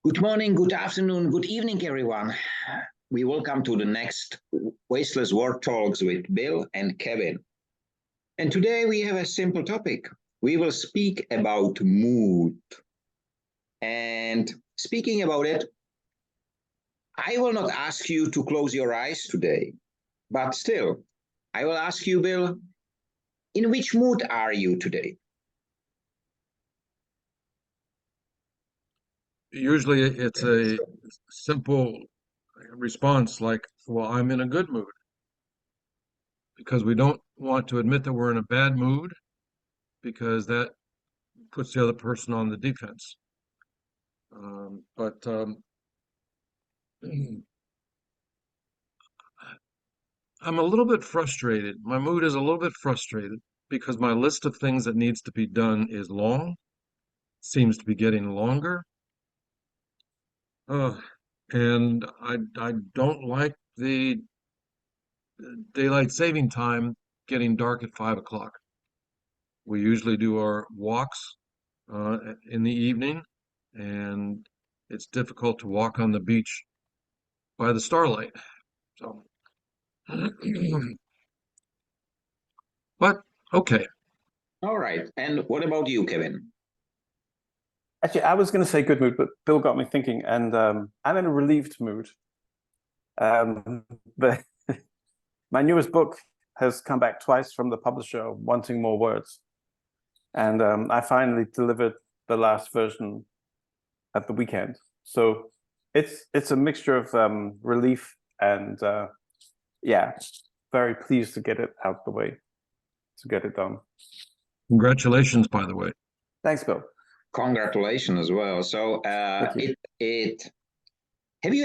Good morning, good afternoon, good evening, everyone. We welcome to the next Wasteless World Talks with Bill and Kevin. And today we have a simple topic. We will speak about mood. And speaking about it, I will not ask you to close your eyes today, but still, I will ask you, Bill, in which mood are you today? Usually it's a simple response like, well, I'm in a good mood, because we don't want to admit that we're in a bad mood because that puts the other person on the defense. But I'm a little bit frustrated. My mood is a little bit frustrated because my list of things that needs to be done is long, seems to be getting longer. And I don't like the daylight saving time getting dark at 5 o'clock. We usually do our walks in the evening, and it's difficult to walk on the beach by the starlight. So, but okay. All right. And what about you, Kevin? Actually, I was going to say good mood, but Bill got me thinking, and I'm in a relieved mood. But my newest book has come back twice from the publisher wanting more words. And I finally delivered the last version at the weekend. So it's a mixture of relief and yeah, very pleased to get it out the way, to get it done. Congratulations, by the way. Thanks, Bill. Congratulations as well. So have you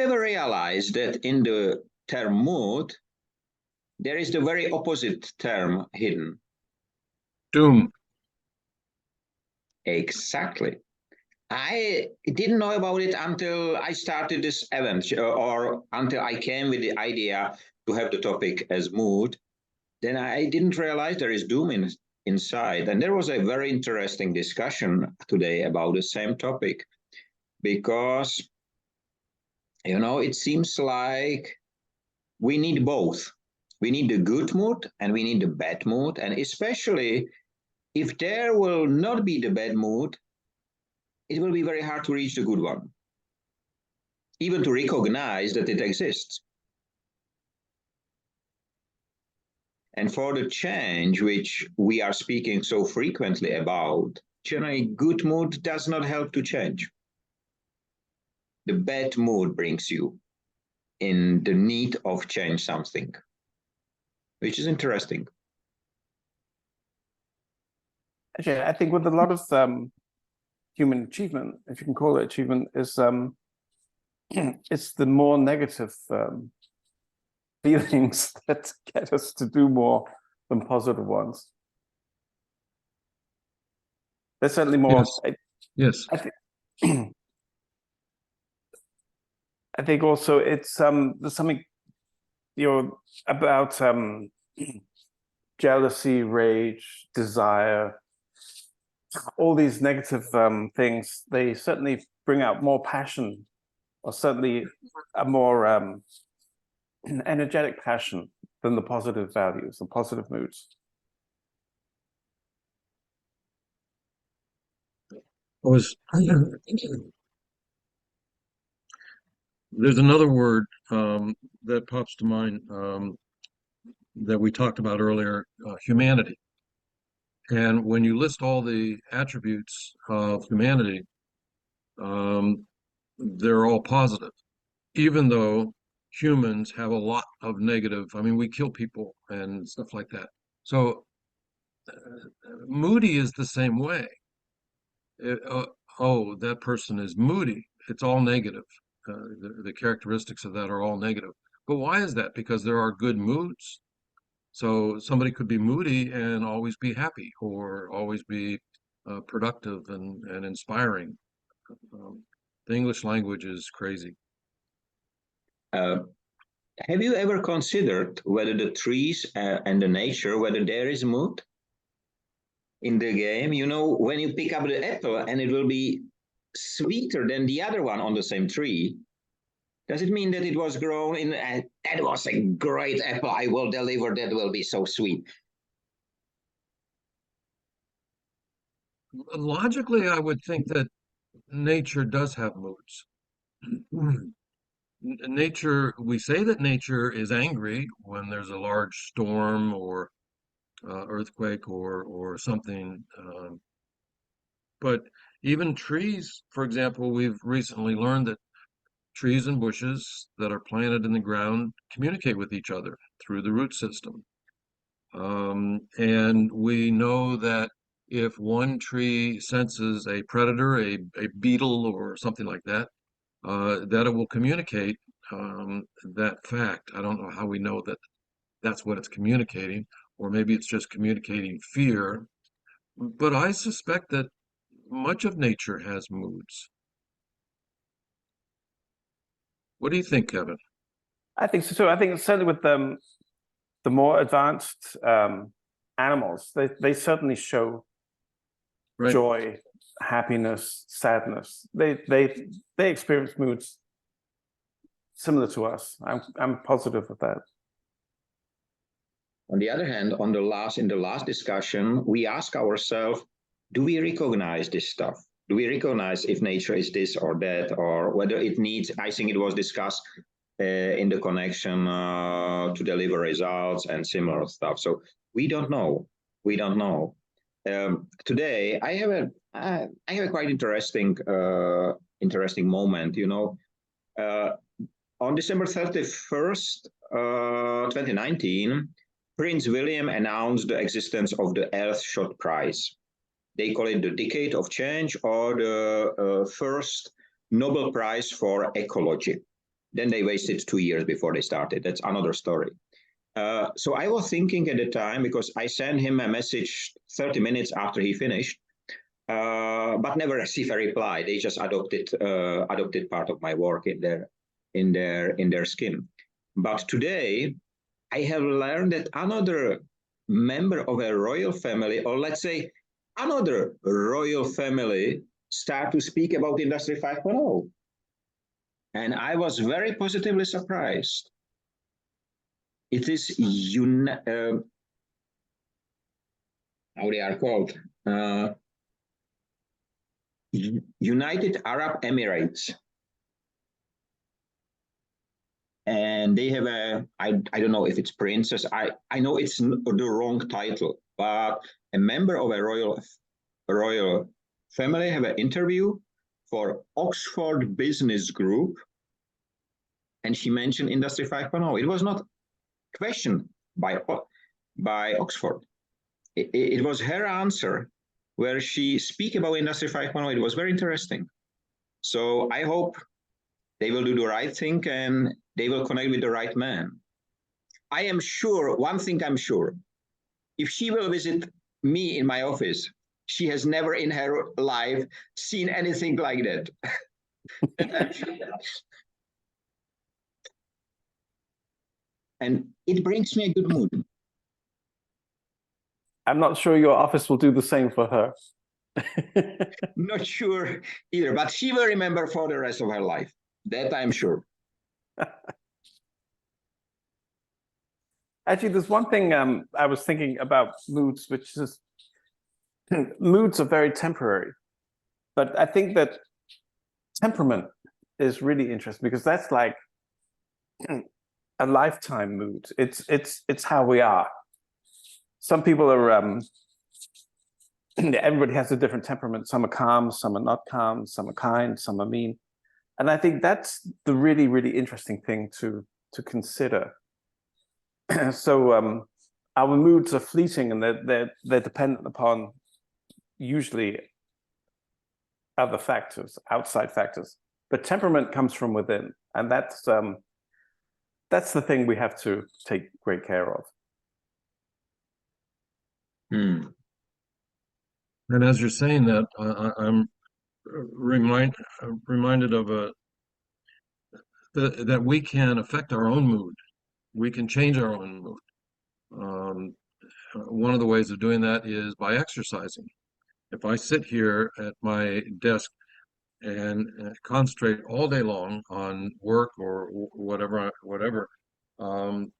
ever realized that in the term mood, there is the very opposite term hidden? Doom. Exactly. I didn't know about it until I started this event, or until I came with the idea to have the topic as mood. Then I didn't realize there is doom inside. And there was a very interesting discussion today about the same topic, because, you know, it seems like we need both. We need the good mood and we need the bad mood. And especially if there will not be the bad mood, it will be very hard to reach the good one, even to recognize that it exists. And for the change which we are speaking so frequently about, generally good mood does not help to change. The bad mood brings you in the need of change something, which is interesting. Actually, I think with a lot of human achievement, if you can call it achievement, is it's the more negative feelings that get us to do more than positive ones. There's certainly more. Yes. I think also it's there's something, you know, about jealousy, rage, desire, all these negative things. They certainly bring out more passion, or certainly a more energetic passion than the positive values, the positive moods. There's another word that pops to mind that we talked about earlier, humanity. And when you list all the attributes of humanity, they're all positive, even though humans have a lot of negative. I mean, we kill people and stuff like that. So moody is the same way. Oh, that person is moody. It's all negative. The characteristics of that are all negative. But why is that? Because there are good moods. So somebody could be moody and always be happy, or always be productive and inspiring. The English language is crazy. Have you ever considered whether the trees and the nature, whether there is mood in the game? You know, when you pick up the apple and it will be sweeter than the other one on the same tree, does it mean that it was grown in, that was a great apple I will deliver, that will be so sweet? Logically, I would think that nature does have moods. Nature, we say that nature is angry when there's a large storm or earthquake or something. But even trees, for example, we've recently learned that trees and bushes that are planted in the ground communicate with each other through the root system. And we know that if one tree senses a predator, a beetle or something like that, that it will communicate that fact. I don't know how we know that that's what it's communicating, or maybe it's just communicating fear. But I suspect that much of nature has moods. What do you think, Kevin? I think so too. I think certainly with the more advanced animals, they certainly show Right. joy, happiness, sadness. They experience moods similar to us. I'm positive of that. On the other hand, in the last discussion, we ask ourselves, do we recognize this stuff? Do we recognize if nature is this or that, or whether it needs, I think it was discussed in the connection to deliver results and similar stuff. So we don't know. We don't know. Today, I have a quite interesting moment, you know. On December 31st, 2019, Prince William announced the existence of the Earthshot Prize. They call it the Decade of Change, or the first Nobel Prize for Ecology. Then they wasted 2 years before they started. That's another story. So I was thinking at the time, because I sent him a message 30 minutes after he finished, but never received a reply. They just adopted part of my work in their skin. But today, I have learned that another member of a royal family, or let's say another royal family, start to speak about Industry 5.0. And I was very positively surprised. It is, how they are called, United Arab Emirates. And they have I don't know if it's princess. I know it's the wrong title, but a member of a royal family have an interview for Oxford Business Group, and she mentioned Industry 5.0. It was not questioned by Oxford. It was her answer where she speak about Industry 5.0. It was very interesting. So I hope they will do the right thing and they will connect with the right man. I am sure, one thing I'm sure, if she will visit me in my office, she has never in her life seen anything like that. And it brings me a good mood. I'm not sure your office will do the same for her. Not sure either, but she will remember for the rest of her life. That I'm sure. Actually, there's one thing I was thinking about moods, which is moods are very temporary. But I think that temperament is really interesting, because that's like a lifetime mood. It's how we are. Some people are everybody has a different temperament. Some are calm, some are not calm, some are kind, some are mean. And I think that's the really, really interesting thing to consider. So our moods are fleeting, and they're dependent upon usually other factors, outside factors. But temperament comes from within, and that's the thing we have to take great care of. And as you're saying that, I'm reminded of that we can affect our own mood. We can change our own mood. One of the ways of doing that is by exercising. If I sit here at my desk and concentrate all day long on work or whatever, um,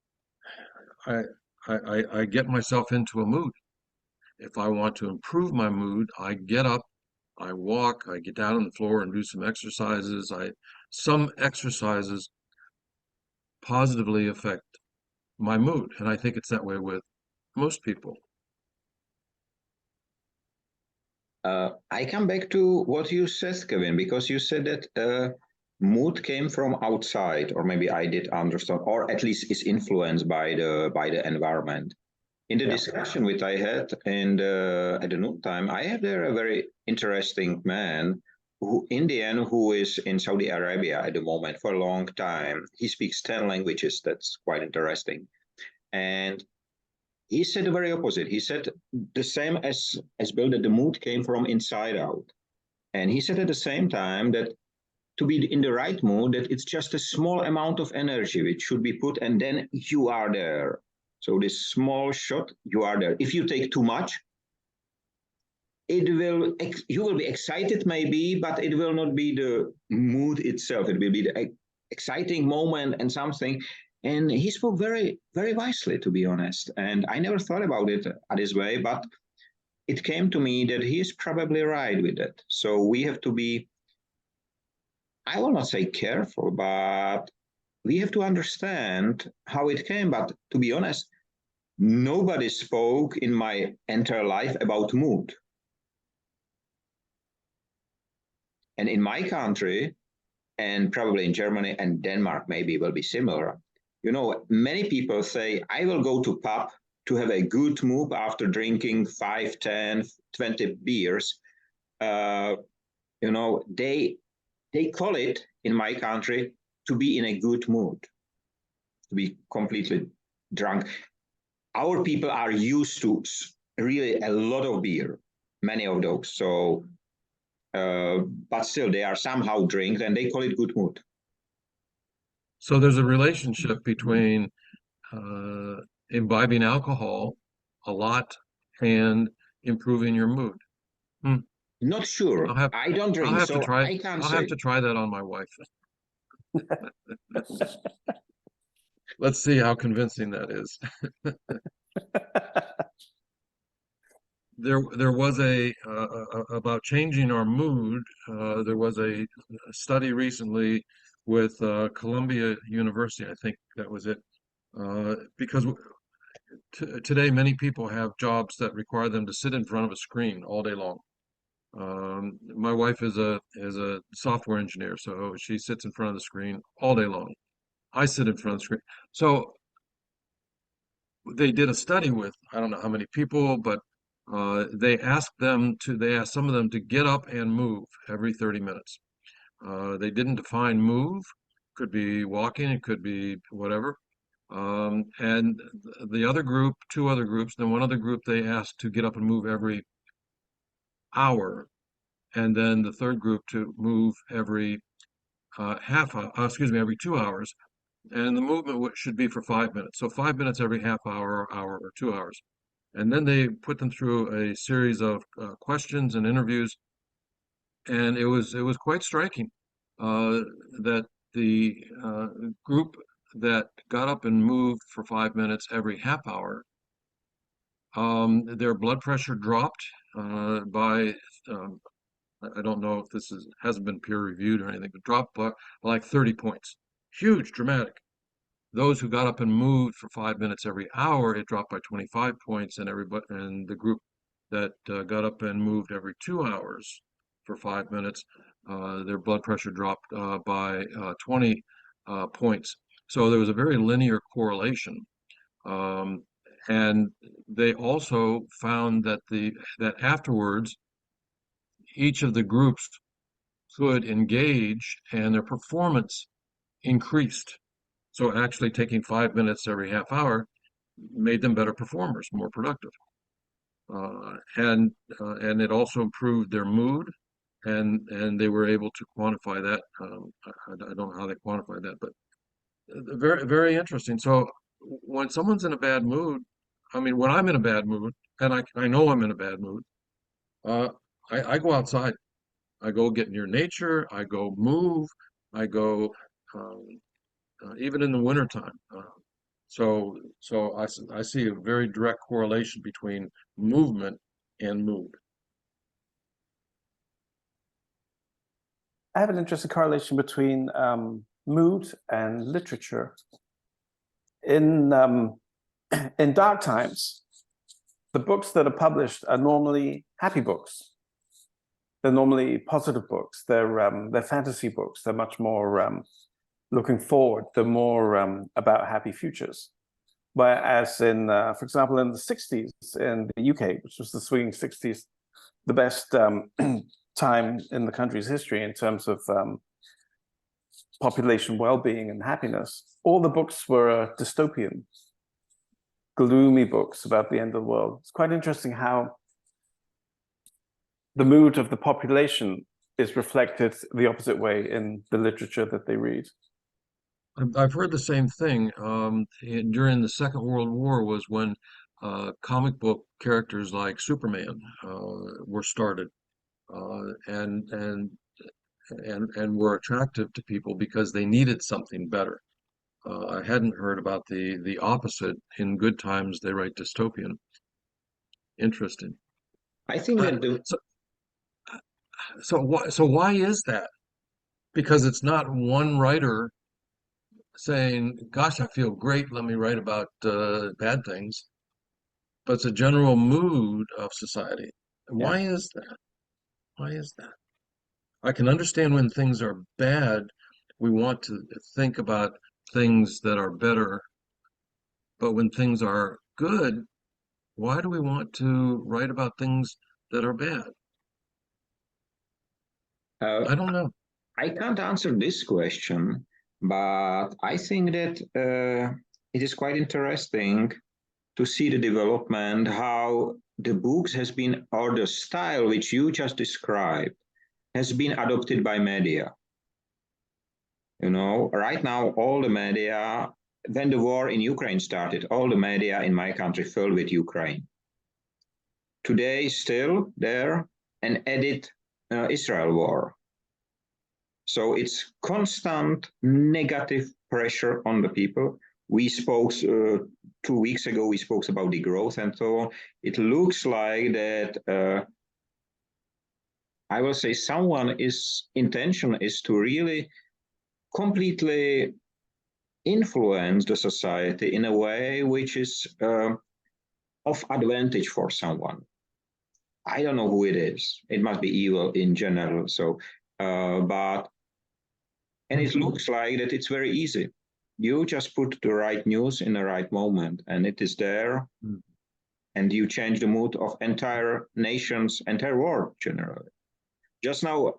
I, I get myself into a mood. If I want to improve my mood, I get up, I walk, I get down on the floor and do some exercises. Some exercises positively affect my mood, and I think it's that way with most people. I come back to what you said, Kevin, because you said that mood came from outside, or maybe I did understand, or at least is influenced by the environment. In the discussion which I had at the noon time, I had there a very interesting man, Indian, who is in Saudi Arabia at the moment for a long time. He speaks 10 languages. That's quite interesting. And he said the very opposite. He said the same as Bill, that the mood came from inside out. And he said at the same time that to be in the right mood, that it's just a small amount of energy which should be put, and then you are there. So this small shot, you are there. If you take too much, you will be excited maybe, but it will not be the mood itself. It will be the exciting moment and something. And he spoke very, very wisely, to be honest. And I never thought about it this way, but it came to me that he is probably right with that. So we have to be, I will not say careful, but we have to understand how it came. But to be honest, nobody spoke in my entire life about mood. And in my country, and probably in Germany and Denmark, maybe will be similar. You know, many people say, I will go to pub to have a good mood after drinking 5, 10, 20 beers. You know, they call it in my country to be in a good mood, to be completely drunk. Our people are used to really a lot of beer, many of those. So, but still, they are somehow drinked, and they call it good mood. So there's a relationship between imbibing alcohol a lot and improving your mood. Not sure. I don't drink, so I can't say. I'll have to try that on my wife. Let's see how convincing that is. There was about changing our mood. There was a study recently with Columbia University. I think that was it. Because today many people have jobs that require them to sit in front of a screen all day long. My wife is a software engineer, so she sits in front of the screen all day long. I sit in front of the screen. So they did a study with, I don't know how many people, but they asked some of them to get up and move every 30 minutes. They didn't define move, could be walking, it could be whatever. And the other group, two other groups, then one other group they asked to get up and move every hour, and then the third group to move every every 2 hours, and the movement should be for 5 minutes. So 5 minutes every half hour, or 2 hours. And then they put them through a series of questions and interviews, and it was quite striking that the group that got up and moved for 5 minutes every half hour, their blood pressure dropped by I don't know if this hasn't been peer reviewed or anything, but dropped by like 30 points. Huge, dramatic. Those who got up and moved for 5 minutes every hour, it dropped by 25 points, and the group that got up and moved every 2 hours for 5 minutes, their blood pressure dropped by 20 points. So there was a very linear correlation. And they also found that that afterwards, each of the groups could engage and their performance increased. So actually taking 5 minutes every half hour made them better performers, more productive. And it also improved their mood, and they were able to quantify that. I don't know how they quantified that, but very, very interesting. So when someone's in a bad mood, I mean, when I'm in a bad mood, and I know I'm in a bad mood, I go outside. I go get near nature. I go move. I go even in the wintertime. So I see a very direct correlation between movement and mood. I have an interesting correlation between mood and literature. In dark times, the books that are published are normally happy books. They're normally positive books. They're fantasy books. They're much more looking forward. They're more about happy futures. Whereas in, for example, in the 60s in the UK, which was the swinging 60s, the best time in the country's history in terms of population well-being and happiness, all the books were dystopian, gloomy books about the end of the world. It's quite interesting how the mood of the population is reflected the opposite way in the literature that they read. I've heard the same thing. During the Second World War was when comic book characters like Superman were started, and were attractive to people because they needed something better. I hadn't heard about the opposite. In good times, they write dystopian. Interesting. I think that So why is that? Because it's not one writer saying, "Gosh, I feel great. Let me write about bad things." But it's a general mood of society. Why is that? Why is that? I can understand when things are bad, we want to think about things that are better. But when things are good, why do we want to write about things that are bad? I don't know. I can't answer this question, but I think that it is quite interesting to see the development, how the books has been, or the style which you just described, has been adopted by media. You know, right now, all the media, when the war in Ukraine started, all the media in my country filled with Ukraine. Today, still there, and edit Israel war. So it's constant negative pressure on the people. We spoke 2 weeks ago, we spoke about the growth and so on. It looks like that, I will say someone's intention is to really completely influence the society in a way which is of advantage for someone. I don't know who it is. It must be evil in general. So, and it looks like that it's very easy. You just put the right news in the right moment, and it is there, and you change the mood of entire nations, entire world generally. Just now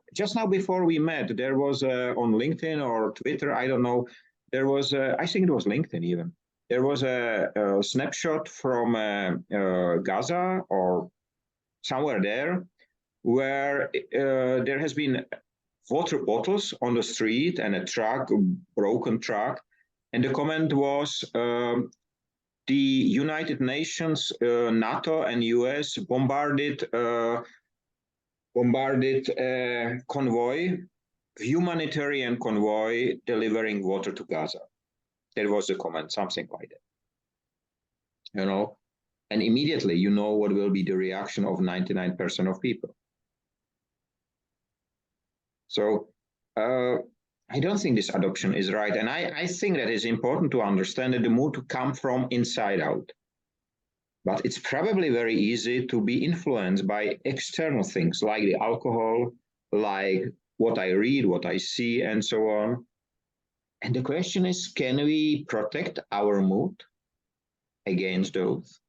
before we met, there was on LinkedIn or Twitter, I don't know, there was I think it was LinkedIn even. There was a snapshot from Gaza or somewhere there, where there has been water bottles on the street and a truck, a broken truck. And the comment was, the United Nations, NATO and US bombarded a convoy, humanitarian convoy delivering water to Gaza. There was a comment, something like that. You know, and immediately you know what will be the reaction of 99% of people. So I don't think this adoption is right. And I think that it's important to understand that the mood to come from inside out. But it's probably very easy to be influenced by external things like the alcohol, like what I read, what I see, and so on. And the question is, can we protect our mood against those?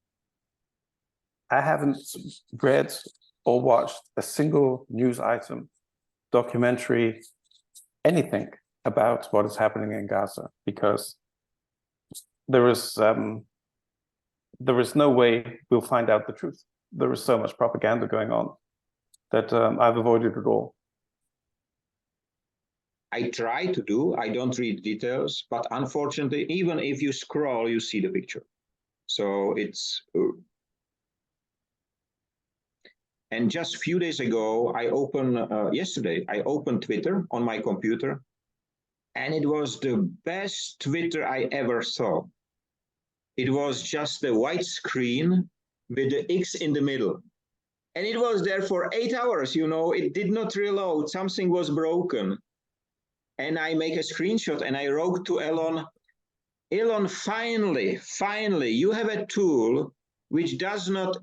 I haven't read or watched a single news item, documentary, anything about what is happening in Gaza, because there is no way we'll find out the truth. There is so much propaganda going on that I've avoided it all. I try to do, I don't read details, but unfortunately, even if you scroll, you see the picture. So it's, And just a few days ago, yesterday, I opened Twitter on my computer, and it was the best Twitter I ever saw. It was just a white screen with the X in the middle. And it was there for 8 hours, you know, it did not reload, something was broken. And I make a screenshot and I wrote to Elon, finally, you have a tool which does not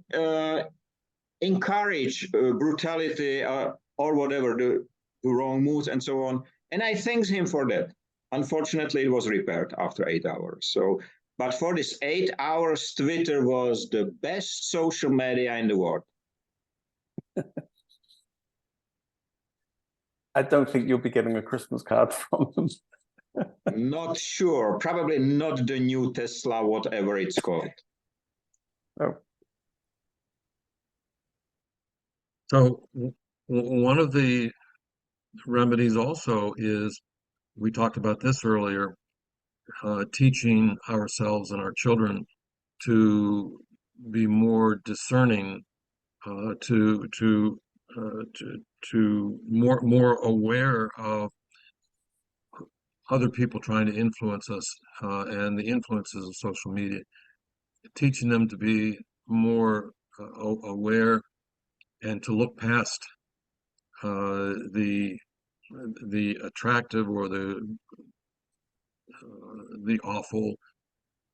encourage brutality or whatever, the wrong moves and so on. And I thank him for that. Unfortunately, it was repaired after 8 hours. So, but for this 8 hours, Twitter was the best social media in the world. I don't think you'll be getting a Christmas card from them. Not sure. Probably not the new Tesla, whatever it's called. Oh. So one of the remedies also is, we talked about this earlier, teaching ourselves and our children to be more discerning, to more aware of other people trying to influence us, and the influences of social media, teaching them to be more aware and to look past the attractive or the awful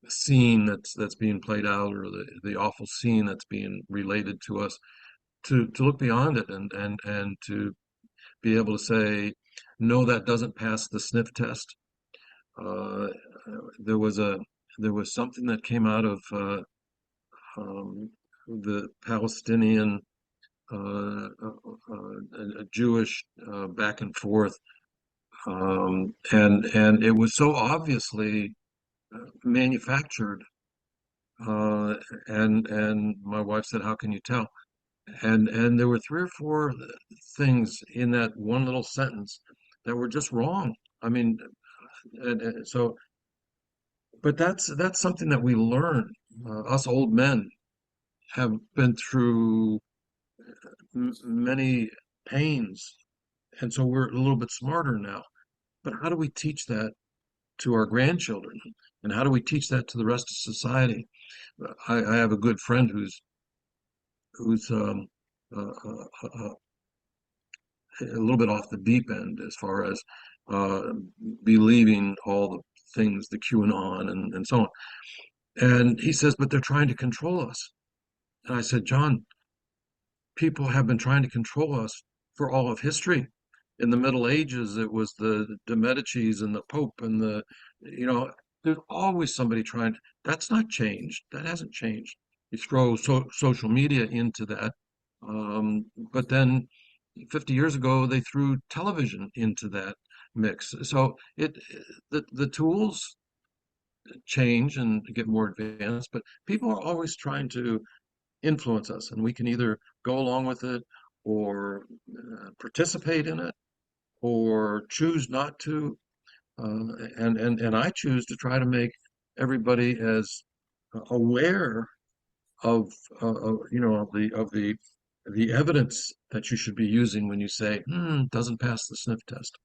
scene that's being played out, or the awful scene that's being related to us, to look beyond it and to be able to say, no, that doesn't pass the sniff test. There was something that came out of the Palestinian Jewish back and forth, and it was so obviously manufactured, and my wife said, "How can you tell?" And there were 3 or 4 things in that one little sentence that were just wrong. I mean, and so, but that's something that we learn. Us old men have been through many pains, and so we're a little bit smarter now. But how do we teach that to our grandchildren, and how do we teach that to the rest of society? I have a good friend who's a little bit off the deep end as far as believing all the things, the QAnon and so on. And he says, but they're trying to control us. And I said, John, people have been trying to control us for all of history. In the Middle Ages, it was the Medicis and the Pope and there's always somebody trying. That's not changed. That hasn't changed. You throw social media into that. But then 50 years ago, they threw television into that mix. So the tools change and get more advanced, but people are always trying to influence us, and we can either go along with it or participate in it or choose not to. And I choose to try to make everybody as aware of the evidence that you should be using when you say, doesn't pass the sniff test.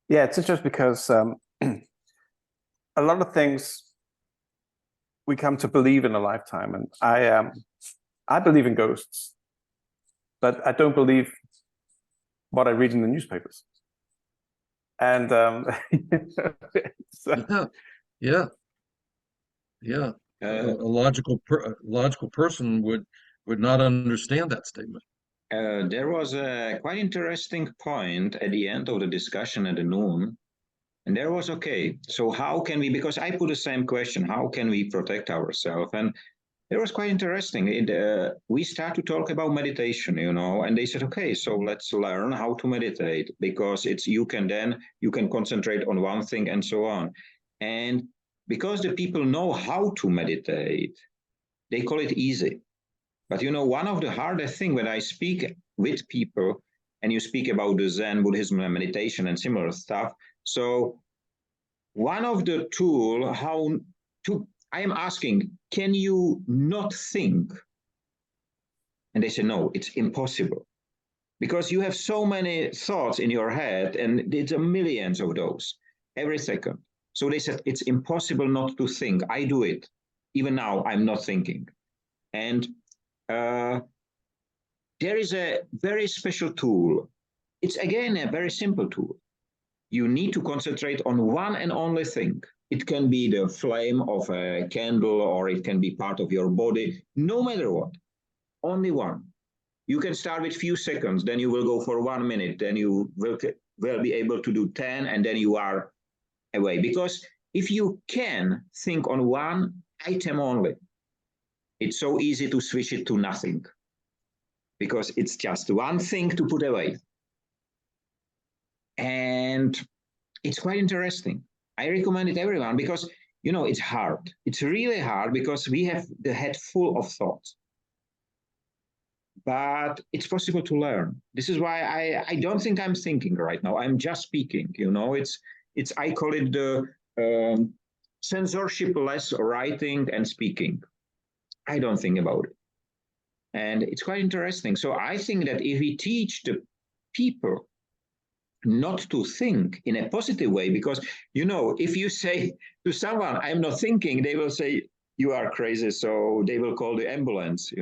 Yeah, it's interesting because a lot of things we come to believe in a lifetime, and I believe in ghosts, but I don't believe what I read in the newspapers. And yeah. A logical person would not understand that statement. There was a quite interesting point at the end of the discussion at the noon, and there was, okay, so how can we, because I put the same question, how can we protect ourselves? And it was quite interesting. We start to talk about meditation, and they said, okay, so let's learn how to meditate, because you can concentrate on one thing and so on. And because the people know how to meditate, they call it easy. But one of the hardest things when I speak with people, and you speak about the Zen, Buddhism, and meditation and similar stuff. So one of the tools, I am asking, can you not think? And they say, no, it's impossible. Because you have so many thoughts in your head, and it's a millions of those every second. So they said, it's impossible not to think. I do it. Even now, I'm not thinking. And there is a very special tool. It's again a very simple tool. You need to concentrate on one and only thing. It can be the flame of a candle, or it can be part of your body, no matter what. Only one. You can start with few seconds, then you will go for 1 minute, then you will be able to do 10, and then you are away. Because if you can think on one item only, it's so easy to switch it to nothing, because it's just one thing to put away. And it's quite interesting. I recommend it everyone, because it's hard. It's really hard, because we have the head full of thoughts. But it's possible to learn. This is why I don't think I'm thinking right now. I'm just speaking. It's I call it the censorship-less writing and speaking. I don't think about it, and it's quite interesting. So I think that if we teach the people not to think in a positive way, because if you say to someone, "I'm not thinking," they will say you are crazy. So they will call the ambulance.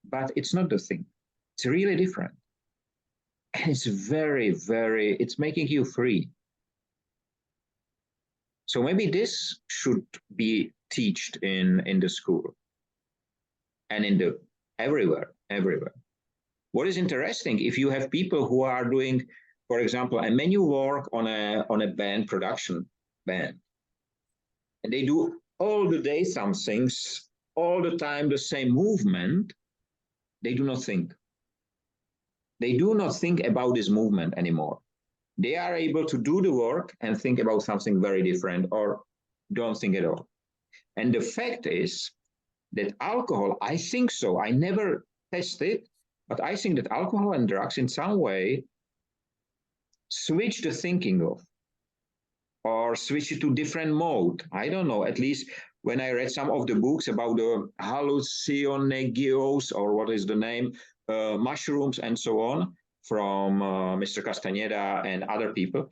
But it's not the thing. It's really different. And it's very, very, it's making you free. So maybe this should be taught in the school and everywhere. What is interesting, if you have people who are doing, for example, and when you work on a band, production band, and they do all the day some things, all the time the same movement, they do not think. They do not think about this movement anymore. They are able to do the work and think about something very different, or don't think at all. And the fact is that alcohol, I think so, I never tested, but I think that alcohol and drugs in some way switch the thinking off, or switch it to different mode. I don't know, at least when I read some of the books about the hallucinogens, or what is the name, mushrooms and so on, from Mr. Castaneda and other people,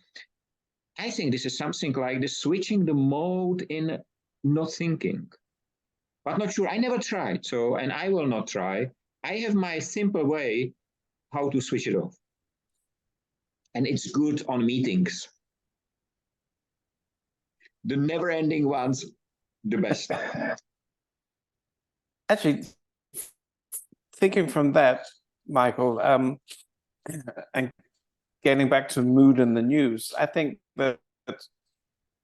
I think this is something like the switching the mode in not thinking. But not sure, I never tried, and I will not try. I have my simple way how to switch it off. And it's good on meetings. The never-ending ones, the best. Actually, thinking from that, Michael, and getting back to mood in the news, I think that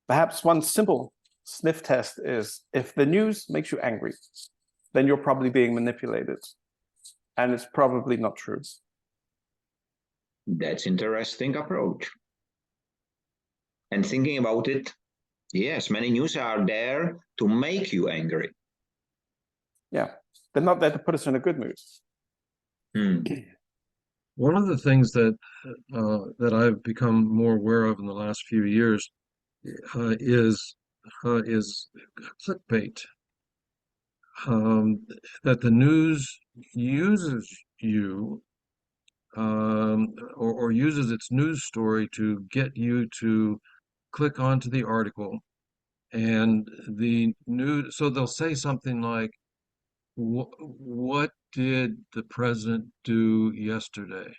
perhaps one simple sniff test is, if the news makes you angry, then you're probably being manipulated, and it's probably not true. That's interesting approach. And thinking about it, yes, many news are there to make you angry. Yeah, they're not there to put us in a good mood. One of the things that I've become more aware of in the last few years is clickbait. That the news uses you, or uses its news story to get you to click onto the article, and the news. So they'll say something like, "What did the president do yesterday?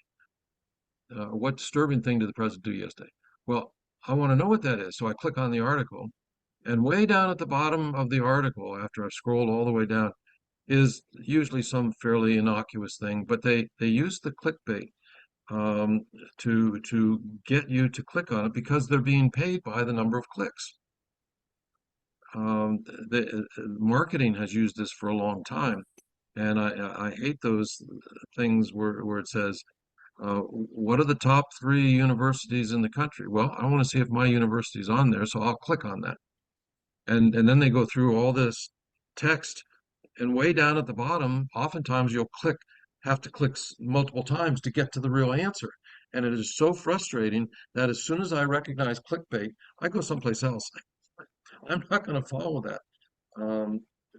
What disturbing thing did the president do yesterday?" Well, I want to know what that is. So I click on the article, and way down at the bottom of the article, after I've scrolled all the way down, is usually some fairly innocuous thing, but they use the clickbait to get you to click on it, because they're being paid by the number of clicks. The marketing has used this for a long time, and I hate those things where it says, what are the top 3 universities in the country? Well, I want to see if my university's on there, so I'll click on that. And then they go through all this text, and way down at the bottom, oftentimes you'll have to click multiple times to get to the real answer. And it is so frustrating that as soon as I recognize clickbait, I go someplace else. I'm not going to follow that.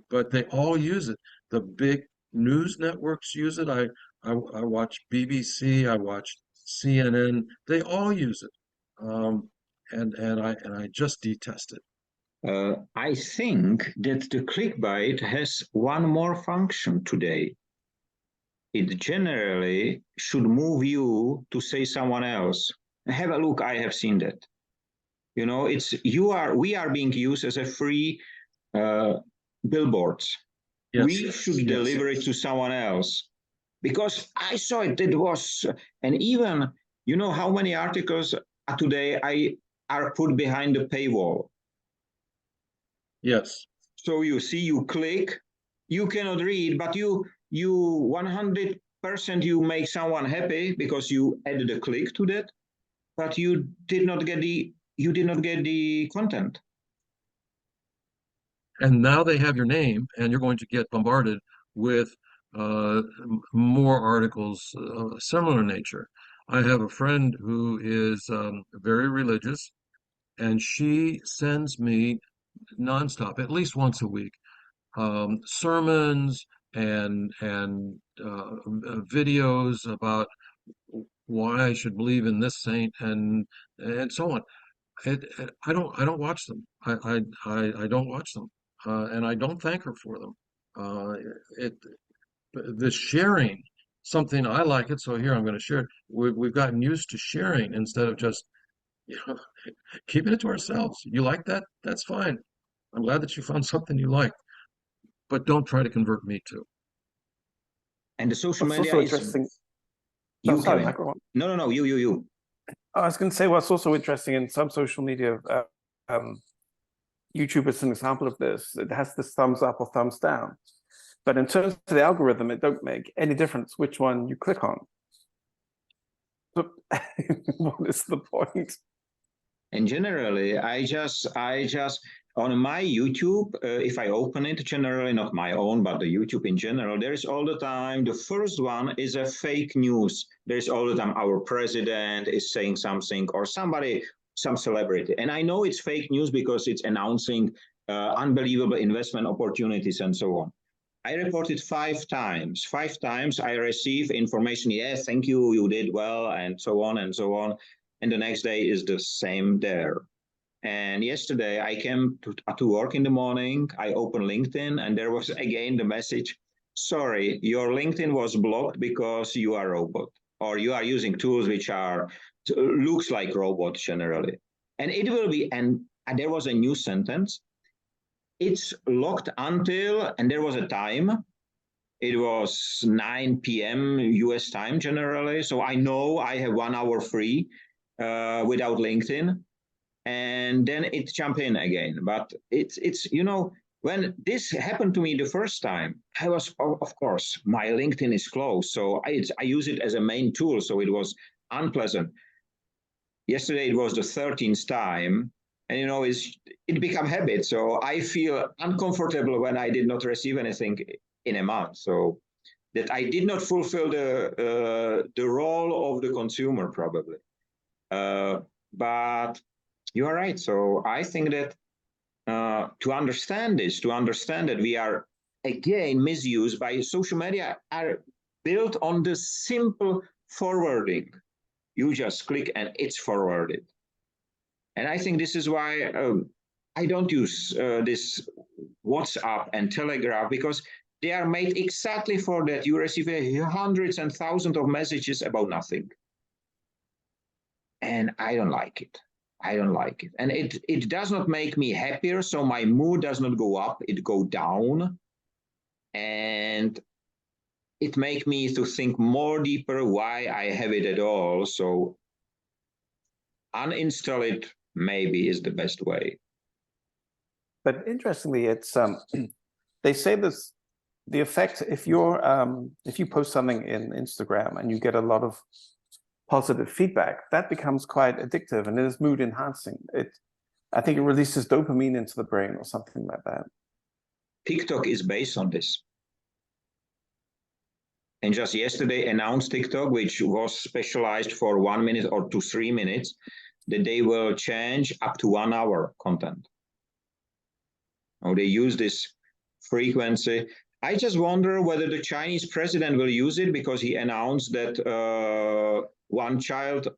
But they all use it. The big news networks use it. I watch BBC, I watch CNN. They all use it, and I just detest it. I think that the clickbait has one more function today. It generally should move you to say someone else. Have a look, I have seen that. You know, we are being used as a free billboards. Yes. We should deliver it to someone else. Because I saw it was, and even, you know, how many articles today are put behind the paywall. Yes. So you see, you click, you cannot read, but you 100% you make someone happy because you added a click to that, but you did not get the content. And now they have your name, and you're going to get bombarded with more articles similar in nature. I have a friend who is very religious, and she sends me nonstop, at least once a week, sermons and videos about why I should believe in this saint and so on. I don't watch them. I don't watch them, and I don't thank her for them. It the sharing something I like it, so here I'm going to share it. We've gotten used to sharing instead of just you know keeping it to ourselves. You like that? That's fine. I'm glad that you found something you like, but don't try to convert me too. And the social What's media also is interesting. you, Sorry, Kevin. Michael. No, you. I was going to say what's also interesting in some social media, YouTube is an example of this. It has this thumbs up or thumbs down. But in terms of the algorithm, it don't make any difference which one you click on. So what is the point? And generally, I just on my YouTube, if I open it, generally not my own, but the YouTube in general, there is all the time, the first one is a fake news. There's all the time our president is saying something or somebody, some celebrity. And I know it's fake news because it's announcing unbelievable investment opportunities and so on. I reported 5 times. 5 times I receive information, yes, thank you, you did well, and so on and so on. And the next day is the same there. And yesterday I came to work in the morning, I opened LinkedIn, and there was again the message, sorry, your LinkedIn was blocked because you are a robot, or you are using tools which are looks like robots generally. And it will be, and there was a new sentence, it's locked until, and there was a time, it was 9 p.m. US time generally. So I know I have 1 hour free without LinkedIn. And then it jump in again. But it's you know, when this happened to me the first time, I was, of course, my LinkedIn is closed. So I use it as a main tool. So it was unpleasant. Yesterday it was the 13th time. And you know, it became habit. So I feel uncomfortable when I did not receive anything in a month. So that I did not fulfill the role of the consumer probably. But you are right. So I think that to understand that we are again misused by social media are built on the simple forwarding. You just click and it's forwarded. And I think this is why I don't use this WhatsApp and Telegram because they are made exactly for that. You receive hundreds and thousands of messages about nothing. And I don't like it. I don't like it. And it does not make me happier. So my mood does not go up, it go down. And it makes me to think more deeper why I have it at all. So uninstall it maybe is the best way. But interestingly, it's they say this, the effect if you post something in Instagram and you get a lot of positive feedback, that becomes quite addictive and it is mood enhancing. I think it releases dopamine into the brain or something like that. TikTok is based on this. And just yesterday announced TikTok, which was specialized for 1 minute or 2 3 minutes, that they will change up to 1 hour content. Now they use this frequency. I just wonder whether the Chinese president will use it, because he announced that one child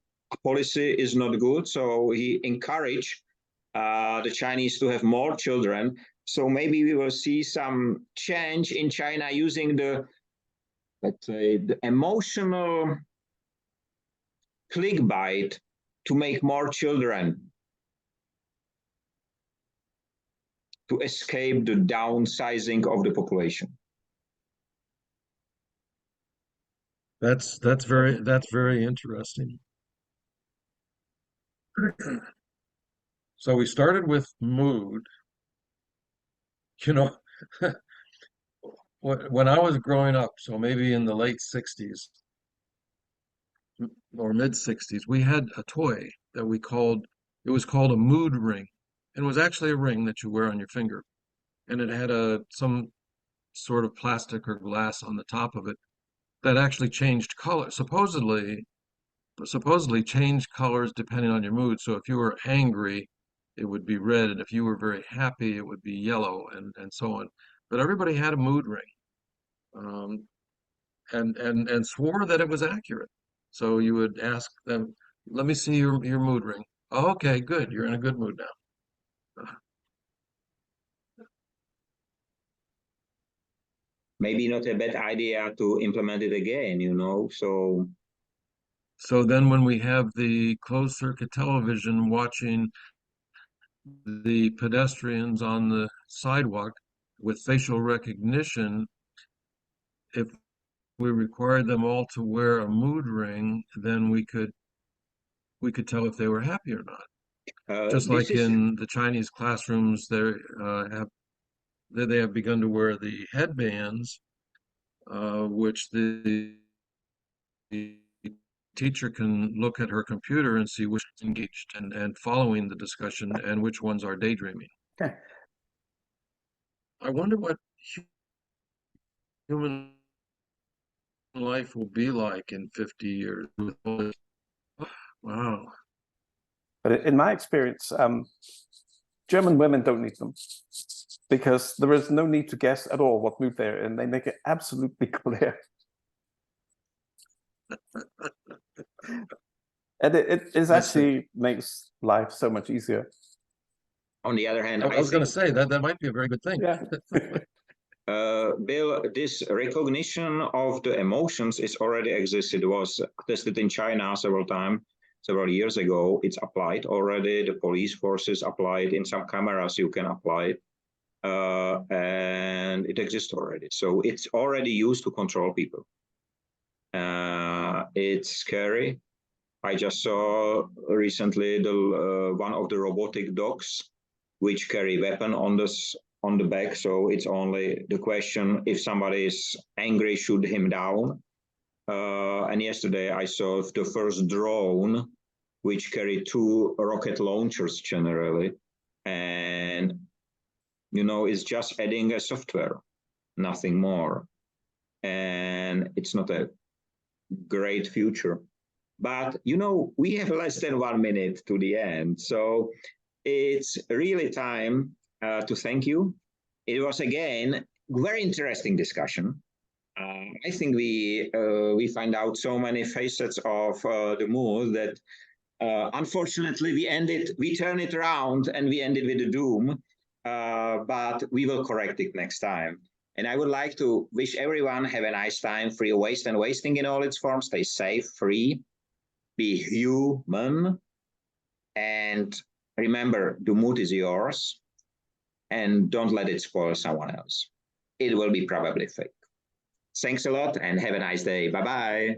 policy is not good. So he encouraged the Chinese to have more children. So maybe we will see some change in China using the, let's say, the emotional clickbait to make more children, to escape the downsizing of the population. That's very interesting. So we started with mood. You know, when I was growing up, so maybe in the late 60s or mid 60s, we had a toy that it was called a mood ring. And it was actually a ring that you wear on your finger. And it had some sort of plastic or glass on the top of it that actually changed color. Supposedly changed colors depending on your mood. So if you were angry, it would be red, and if you were very happy, it would be yellow, and so on. But everybody had a mood ring, um, and swore that it was accurate. So you would ask them, "Let me see your mood ring." Oh, okay, good. You're in a good mood now. Maybe not a bad idea to implement it again, you know. So then when we have the closed circuit television watching the pedestrians on the sidewalk with facial recognition, if we required them all to wear a mood ring, then we could tell if they were happy or not. Just like in the Chinese classrooms, they have begun to wear the headbands, which the teacher can look at her computer and see which is engaged and following the discussion and which ones are daydreaming. Okay. I wonder what human life will be like in 50 years. Wow. But in my experience, German women don't need them, because there is no need to guess at all what mood they're in. They make it absolutely clear. And it actually makes life so much easier. On the other hand, I was going to say that might be a very good thing. Yeah. Bill, this recognition of the emotions is already existed. It was tested in China several years ago. It's applied already. The police forces applied. In some cameras you can apply it, and it exists already. So it's already used to control people. It's scary. I just saw recently one of the robotic dogs which carry weapon on the back. So it's only the question, if somebody is angry, shoot him down. And yesterday I saw the first drone which carried 2 rocket launchers generally. And, you know, it's just adding a software, nothing more. And it's not a great future. But, you know, we have less than 1 minute to the end. So it's really time to thank you. It was, again, very interesting discussion. I think we find out so many facets of the mood that unfortunately we turn it around and we ended with the doom, but we will correct it next time. And I would like to wish everyone have a nice time, free of waste and wasting in all its forms. Stay safe, free, be human, and remember, the mood is yours, and don't let it spoil someone else. It will be probably fake. Thanks a lot and have a nice day. Bye-bye.